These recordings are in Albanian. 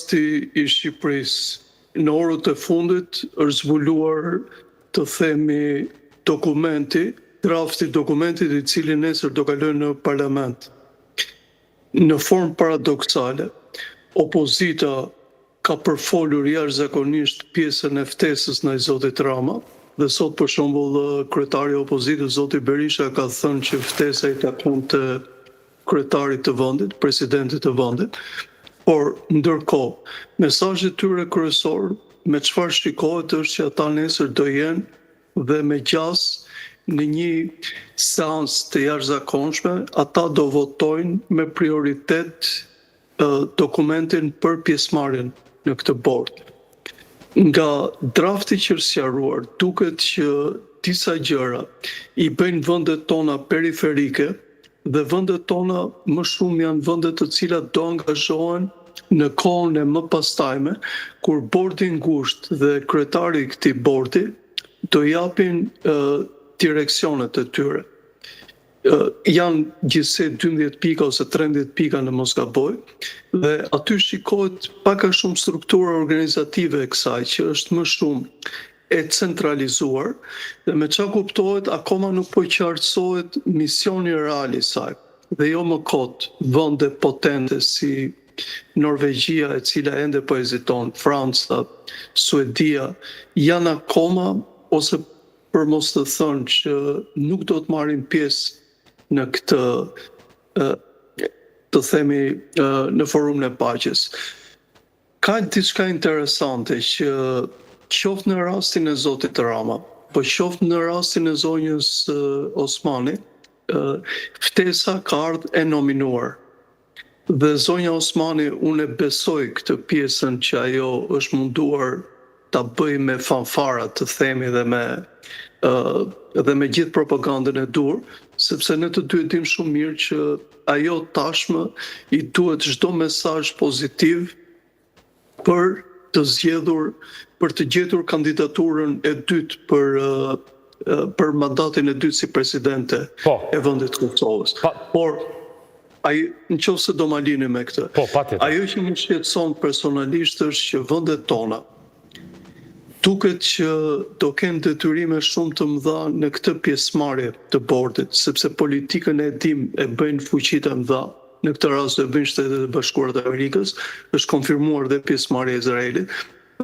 rasti i Shqipërisë. Në orët e fundit është zbuluar të themi drafti dokumentit i cili nesër do kalojë në parlament. Në formë paradoksale, opozita ka përfolur jashtëzakonisht pjesën e ftesës ndaj zotit Rama, dhe sot për shembull kryetari i opozitës zoti Berisha ka thënë që ftesa i takon të kryetarit të vendit, presidentit të vendit, por ndërkohë mesazhet tyre kryesor me çfarë shikohet është që ata nesër do jenë dhe me gjas në një seancë të jashtëzakonshme, ata do votojnë me prioritet dokumentin për pjesëmarrjen në këtë bord. Nga drafti që është sqaruar, duket që disa gjëra i bëjnë vendet tona periferike dhe vendet tona më shumë janë vende të cilat do angazhohen në kohën e më pastajme, kur bordi ngushtë dhe kryetari i këtij bordi do japin direksionet e tyre. Janë gjithsej 12 pika ose 13 pika në mos gaboj, dhe aty shikohet pak a shumë struktura organizative e kësaj, që është më shumë e centralizuar, dhe me çfarë kuptohet akoma nuk po qartësohet misioni real i saj. Dhe jo më kot vende potente si Norvegjia, e cila ende po heziton, Franca, Suedia, janë akoma, ose për mos të thënë që nuk do të marrin pjesë në këtë, të themi, në forumin e paqes. Ka diçka interesante që qoftë në rastin e zotit Rama, po qoftë në rastin e zonjës Osmani, ftesa ka ardhur e nominuar. Dhe zonja Osmani, unë besoj këtë pjesën që ajo është munduar ta bëjë me fanfara, të themi, dhe me gjithë propagandën e dur, sepse ne të dy e dim shumë mirë që ajo tashmë i duhet çdo mesazh pozitiv për të gjetur kandidaturën e dytë për mandatin e dytë si presidente e vendit të Kosovës. Por nëse do ma lini me këtë. Ajo që më shqetëson personalisht është që vendet tona duket që do kenë detyrime shumë të mëdha në këtë pjesëmarrje të bordit, sepse politikën e dim e bëjnë fuqitë e mëdha. Në këtë rast do e bëjnë Shtetet e Bashkuara të Amerikës, është konfirmuar dhe pjesëmarrja e Izraelit,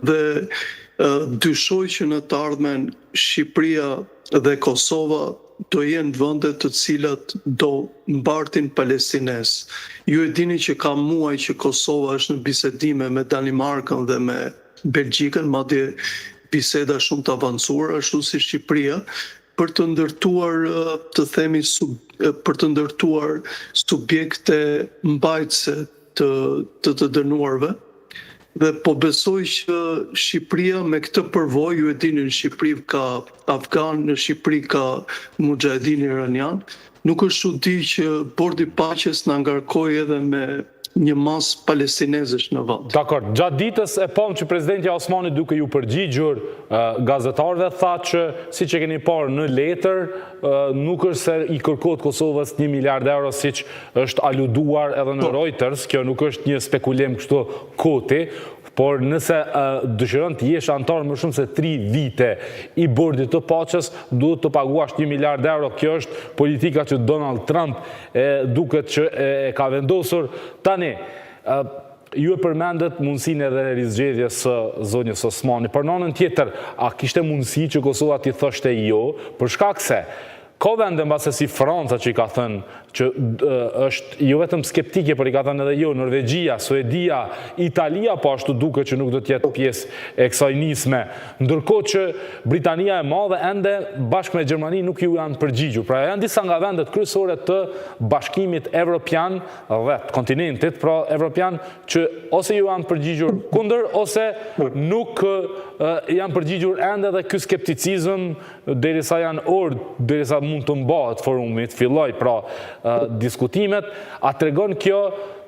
dhe dyshoj që në të ardhmen Shqipëria dhe Kosova do jenë vende të cilat do mbartin palestines. Ju e dini që ka muaj që Kosova është në bisedime me Danimarkën dhe me Belgjikën, madje biseda shumë të avancuara, ashtu si Shqipëria, për të ndërtuar, të themi, për të ndërtuar subjekte mbajtëse të dënuarve. Dhe po besoj që Shqipëria me këtë përvojë, ju e dini, në Shqipëri ka Afgan, në Shqipëri ka mujahedin iranian, nuk është çudi që bordi paqes na ngarkoi edhe me një mas palestinezesh në vend. Dakor, gjatë ditës e pam që presidenti Osmani duke ju përgjigjur gazetarëve tha që siç e keni parë në letër, nuk është se i kërkohet Kosovës 1 miliard euro siç është aluduar edhe në Reuters, kjo nuk është një spekulim kështu koti, por nëse dëshiron të jesh antar më shumë se 3 vite i bordit të paqes, duhet të paguash 1 miliard euro. Kjo është politika që Donald Trump duket që e ka vendosur. Tani, ju e përmendet mundësinë edhe rizgjedhjes së zonjës Osmani. Për anën tjetër, a kishte mundësi që Kosova t'i thoshte jo, për shkak se ka vende mbase si Franca që i ka thënë që është jo vetëm skeptike, por i ka thënë edhe jo, Norvegjia, Suedia, Italia, po ashtu duket që nuk do të jetë pjesë e kësaj nisme. Ndërkohë që Britania e Madhe ende bashkë me Gjermani nuk ju janë përgjigjur. Pra janë disa nga vendet kryesore të Bashkimit Evropian dhe të kontinentit, pra Evropian, që ose ju janë përgjigjur kundër, ose nuk janë përgjigjur ende, dhe ky skepticizëm derisa janë orë, derisa mund të mbahet forumit, filloj pra diskutimet, a tregon kjo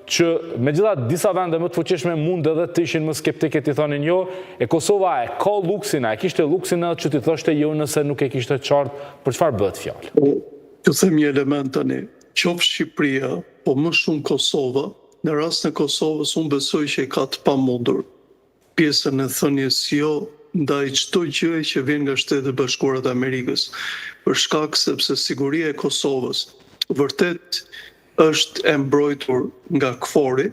që megjithatë disa vende më të fuqishme mund edhe të ishin më skeptike të thonin jo, e Kosova e ka luksin, e kishte luksin edhe që të thoshte jo nëse nuk e kishte qartë, për çfarë bëhet fjalë? Të them një element tani, qoftë Shqipëria, po më shumë Kosova, në rastin e Kosovës, unë besoj që ka të pamundur pjesën e thënies jo ndaj çdo gjëje që vjen nga Shtetet e Bashkuara të Amerikës, për shkak sepse siguria e Kosovës vërtet është e mbrojtur nga KFOR-i,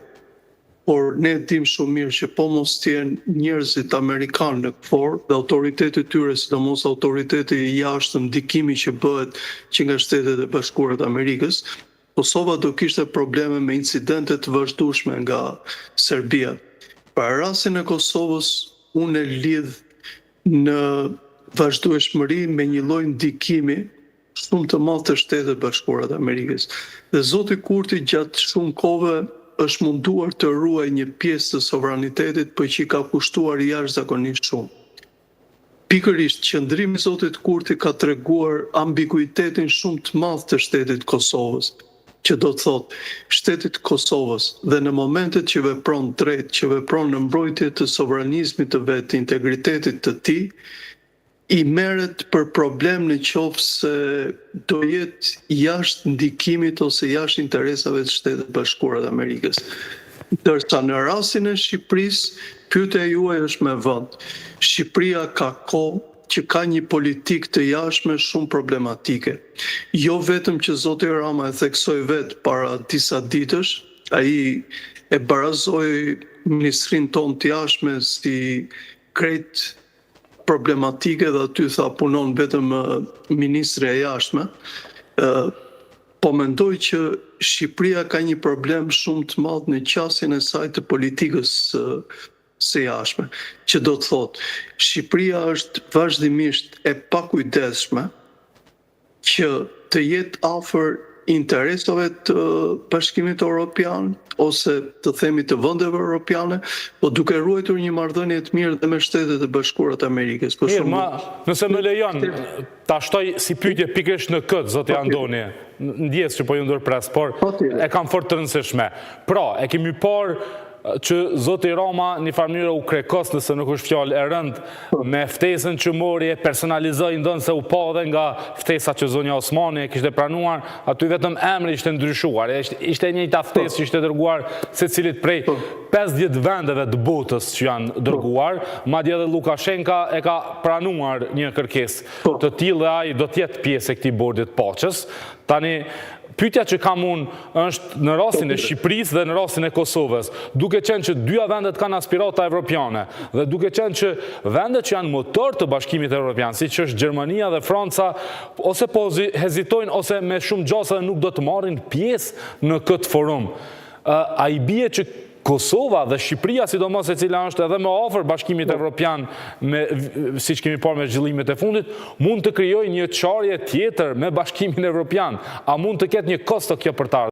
por ne dim shumë mirë që po mos t'jenë njerëzit amerikanë në KFOR dhe autoritetet tyre, sidomos autoriteti i jashtëm, ndikimi që bëhet që nga Shtetet e Bashkuara të Amerikës, Kosova do kishte probleme me incidente të vazhdueshme nga Serbia. Për rastin e Kosovës, unë e lidh në vazhdueshmëri me një lloj ndikimi shumë të madh të Shtetet e Bashkuara të Amerikës. Dhe zoti Kurti gjatë shumë kohëve është munduar të ruaj një pjesë të sovranitetit, për që i ka kushtuar jashtëzakonisht shumë. Pikërisht, qëndrimi i zotit Kurti ka treguar ambiguitetin shumë të madh të shtetit Kosovës, që do të thotë shtetit Kosovës dhe në momentet që vepron drejt, që vepron në mbrojtje të sovranizmit të vet, të integritetit të tij, i merret për problem në qoftë se do jetë jashtë ndikimit ose jashtë interesave të Shtetit Bashkuar të Amerikës. Ndërsa në rastin e Shqipërisë, pyetja juaj është me vend. Shqipëria ka kohë që ka një politikë të jashtme shumë problematike. Jo vetëm që zoti Rama e theksoi vetë para disa ditësh, ai e barazoi ministrinë tonë të jashtme si krejt problematike dhe aty tha punon vetëm ministri e jashtme, po mendoj që Shqipëria ka një problem shumë të madh në qasjen e saj të politikës së jashtme, që do të thotë Shqipëria është vazhdimisht e pakujdesshme që të jetë afër interesave të Bashkimit Evropian ose të themi të vendeve europiane, po duke ruajtur një marrëdhënie të mirë dhe me Shtetet e Bashkuara të Amerikës. Mirë, nëse më lejon, ta shtoj si pyetje pikërisht në këtë, zoti Andoni, ndjes që po ju ndërpres, por e kam fort të rëndësishme. Pra, e kemi parë që zoti Rama një farë mënyrë u krekos, nëse nuk është fjalë e rëndë, me ftesën që mori e personalizoi, ndonë se u pa edhe nga ftesa që zonja Osmani kishte pranuar, aty vetëm emri ishte ndryshuar, ishte njëjta ftesë që ishte dërguar secilit prej 50 vendeve të botës që janë dërguar, madje edhe Lukashenka e ka pranuar një kërkesë të tillë dhe ai do të jetë pjesë e këtij bordit paqes. Tani pyetja që kam unë është në rastin e Shqipërisë dhe në rastin e Kosovës, duke qenë që dyja vendet kanë aspirata evropiane dhe duke qenë që vendet që janë motor të Bashkimit Evropian, siç është Gjermania dhe Franca, ose po hezitojnë ose me shumë gjasa dhe nuk do të marrin pjesë në këtë forum. A i bie që Kosova dhe Shqipëria, sidomos e cila është edhe më afër Bashkimit Evropian, siç kemi parë me zhvillimet e fundit, mund të krijojë një çarje tjetër me Bashkimin Evropian? A mund të ketë një kosto kjo për ta?